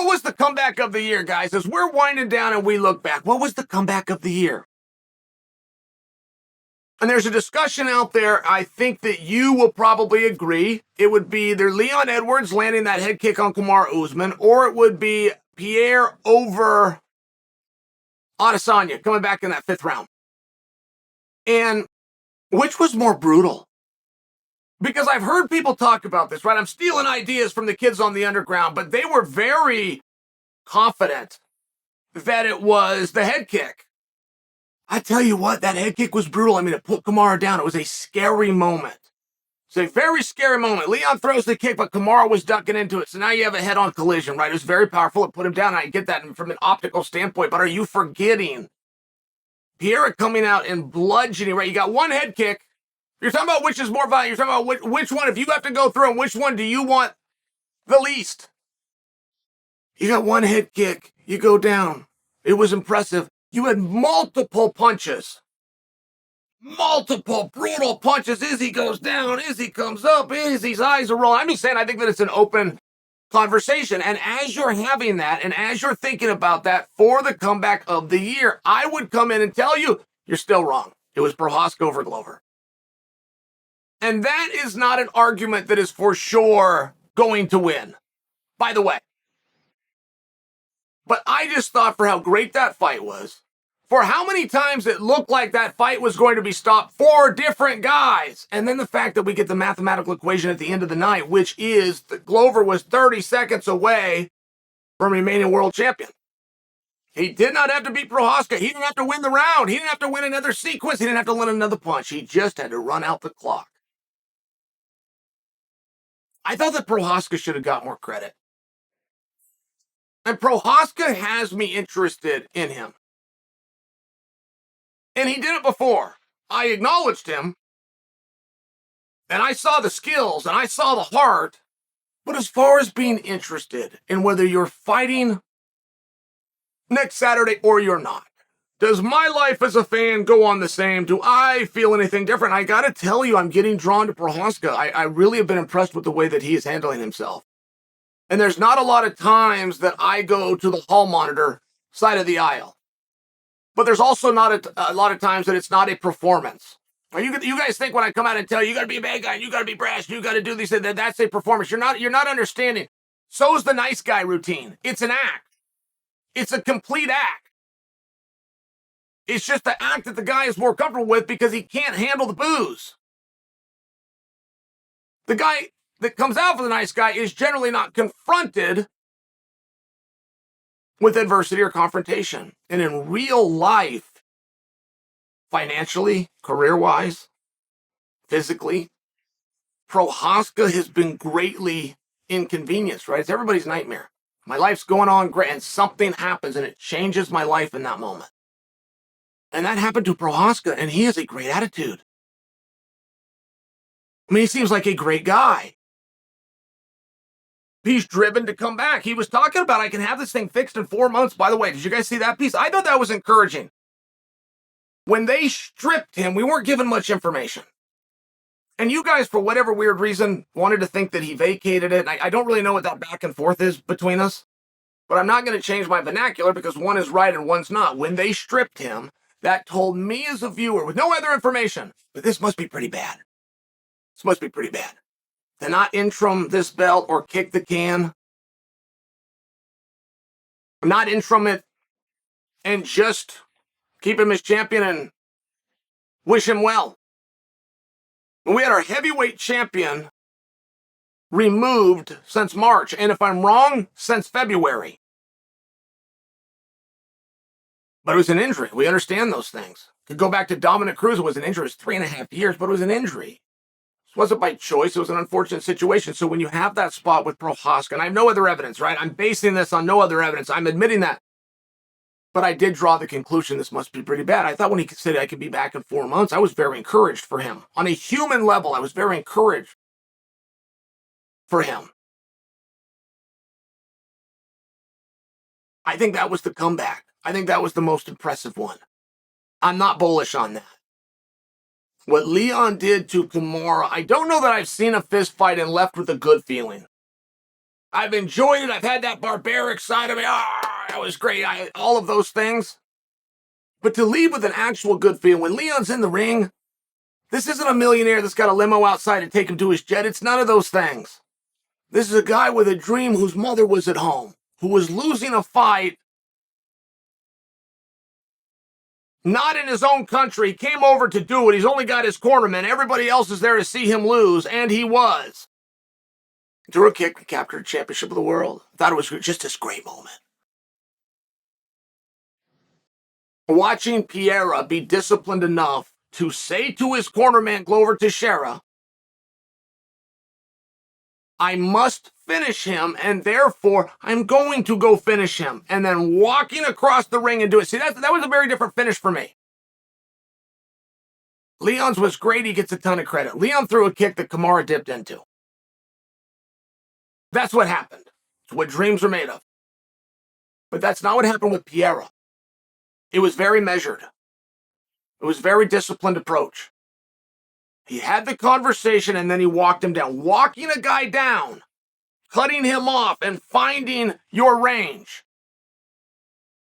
What was the comeback of the year, guys? As we're winding down and we look back, what was the comeback of the year? And there's a discussion out there, I think that you will probably agree. It would be either Leon Edwards landing that head kick on Kamaru Usman, or it would be Pereira over Adesanya coming back in that 5th round. And which was more brutal? Because I've heard people talk about this, right? I'm stealing ideas from the kids on the underground, but they were very confident that it was the head kick. I tell you what, that head kick was brutal. I mean, it put Kamaru down. It was a scary moment. It's a very scary moment. Leon throws the kick, but Kamaru was ducking into it. So now you have a head-on collision, right? It was very powerful. It put him down. And I get that from an optical standpoint. But are you forgetting Pereira coming out and bludgeoning, right? You got one head kick. You're talking about which is more violent. You're talking about which one, if you have to go through them, which one do you want the least? You got one head kick. You go down. It was impressive. You had multiple punches. Multiple brutal punches. Izzy goes down. Izzy comes up. Izzy's eyes are rolling. I'm just saying, I think that it's an open conversation. And as you're having that, and as you're thinking about that for the comeback of the year, I would come in and tell you, you're still wrong. It was Prochazka over Glover. And that is not an argument that is for sure going to win, by the way. But I just thought for how great that fight was, for how many times it looked like that fight was going to be stopped, 4 different guys, and then the fact that we get the mathematical equation at the end of the night, which is that Glover was 30 seconds away from remaining world champion. He did not have to beat Prochazka. He didn't have to win the round. He didn't have to win another sequence. He didn't have to land another punch. He just had to run out the clock. I thought that Prochazka should have got more credit. And Prochazka has me interested in him. And he did it before. I acknowledged him. And I saw the skills and I saw the heart. But as far as being interested in whether you're fighting next Saturday or you're not, does my life as a fan go on the same? Do I feel anything different? I got to tell you, I'm getting drawn to Prochazka. I really have been impressed with the way that he is handling himself. And there's not a lot of times that I go to the hall monitor side of the aisle. But there's also not a lot of times that it's not a performance. You guys think when I come out and tell you, you got to be a bad guy, you got to be brash, you got to do these things, that's a performance. You're not understanding. So is the nice guy routine. It's an act. It's a complete act. It's just the act that the guy is more comfortable with because he can't handle the booze. The guy that comes out for the nice guy is generally not confronted with adversity or confrontation. And in real life, financially, career-wise, physically, Prochazka has been greatly inconvenienced, right? It's everybody's nightmare. My life's going on great, and something happens, and it changes my life in that moment. And that happened to Prochazka, and he has a great attitude. I mean, he seems like a great guy. He's driven to come back. He was talking about, I can have this thing fixed in 4 months. By the way, did you guys see that piece? I thought that was encouraging. When they stripped him, we weren't given much information. And you guys, for whatever weird reason, wanted to think that he vacated it. And I don't really know what that back and forth is between us. But I'm not going to change my vernacular because one is right and one's not. When they stripped him, that told me as a viewer, with no other information, but this must be pretty bad. This must be pretty bad. To not interim this belt or kick the can, not interim it and just keep him as champion and wish him well. We had our heavyweight champion removed since March, and if I'm wrong, since February. But it was an injury. We understand those things. Could go back to Dominic Cruz. It was an injury. It was 3.5 years, but it was an injury. It wasn't by choice. It was an unfortunate situation. So when you have that spot with Prochazka, and I have no other evidence, right? I'm basing this on no other evidence. I'm admitting that. But I did draw the conclusion this must be pretty bad. I thought when he said I could be back in 4 months, I was very encouraged for him. On a human level, I was very encouraged for him. I think that was the comeback. I think that was the most impressive one. I'm not bullish on that. What Leon did to Kamaru, I don't know that I've seen a fist fight and left with a good feeling. I've enjoyed it. I've had that barbaric side of me. That was great. All of those things. But to leave with an actual good feeling, when Leon's in the ring, this isn't a millionaire that's got a limo outside to take him to his jet. It's none of those things. This is a guy with a dream whose mother was at home, who was losing a fight, not in his own country. He came over to do it. He's only got his cornerman. Everybody else is there to see him lose, and he was. Drew a kick and captured a championship of the world. I thought it was just this great moment. Watching Pereira be disciplined enough to say to his cornerman, Glover Teixeira, I must finish him, and therefore I'm going to go finish him. And then walking across the ring and do it. See, that was a very different finish for me. Leon's was great. He gets a ton of credit. Leon threw a kick that Kamaru dipped into. That's what happened. It's what dreams are made of. But that's not what happened with Pereira. It was very measured. It was a very disciplined approach. He had the conversation and then he walked him down. Walking a guy down, cutting him off, and finding your range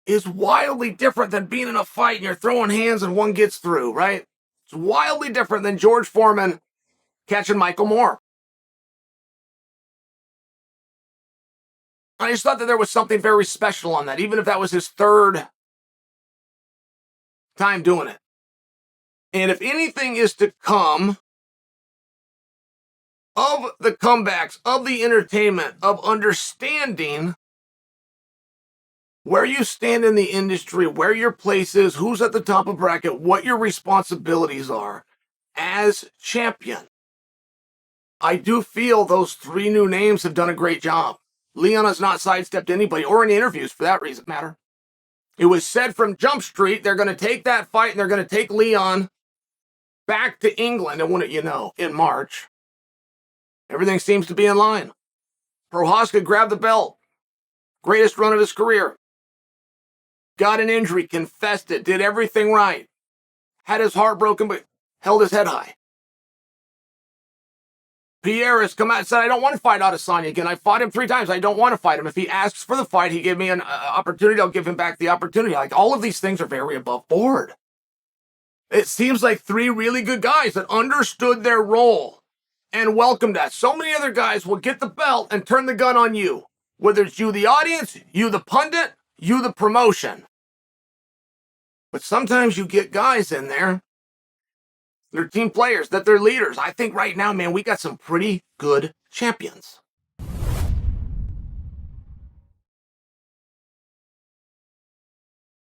is wildly different than being in a fight and you're throwing hands and one gets through, right? It's wildly different than George Foreman catching Michael Moore. I just thought that there was something very special on that, even if that was his third time doing it. And if anything is to come of the comebacks, of the entertainment, of understanding where you stand in the industry, where your place is, who's at the top of bracket, what your responsibilities are as champion, I do feel those three new names have done a great job. Leon has not sidestepped anybody, or in interviews for that reason matter. It was said from Jump Street, they're going to take that fight and they're going to take Leon back to England, and wouldn't you know, in March. Everything seems to be in line. Prohaska grabbed the belt. Greatest run of his career. Got an injury, confessed it, did everything right. Had his heart broken, but held his head high. Pierre has come out and said, I don't want to fight Adesanya again. I fought him 3 times. I don't want to fight him. If he asks for the fight, he gave me an opportunity. I'll give him back the opportunity. Like, all of these things are very above board. It seems like 3 really good guys that understood their role and welcomed that. So many other guys will get the belt and turn the gun on you. Whether it's you, the audience, you, the pundit, you, the promotion. But sometimes you get guys in there, they're team players, that they're leaders. I think right now, man, we got some pretty good champions.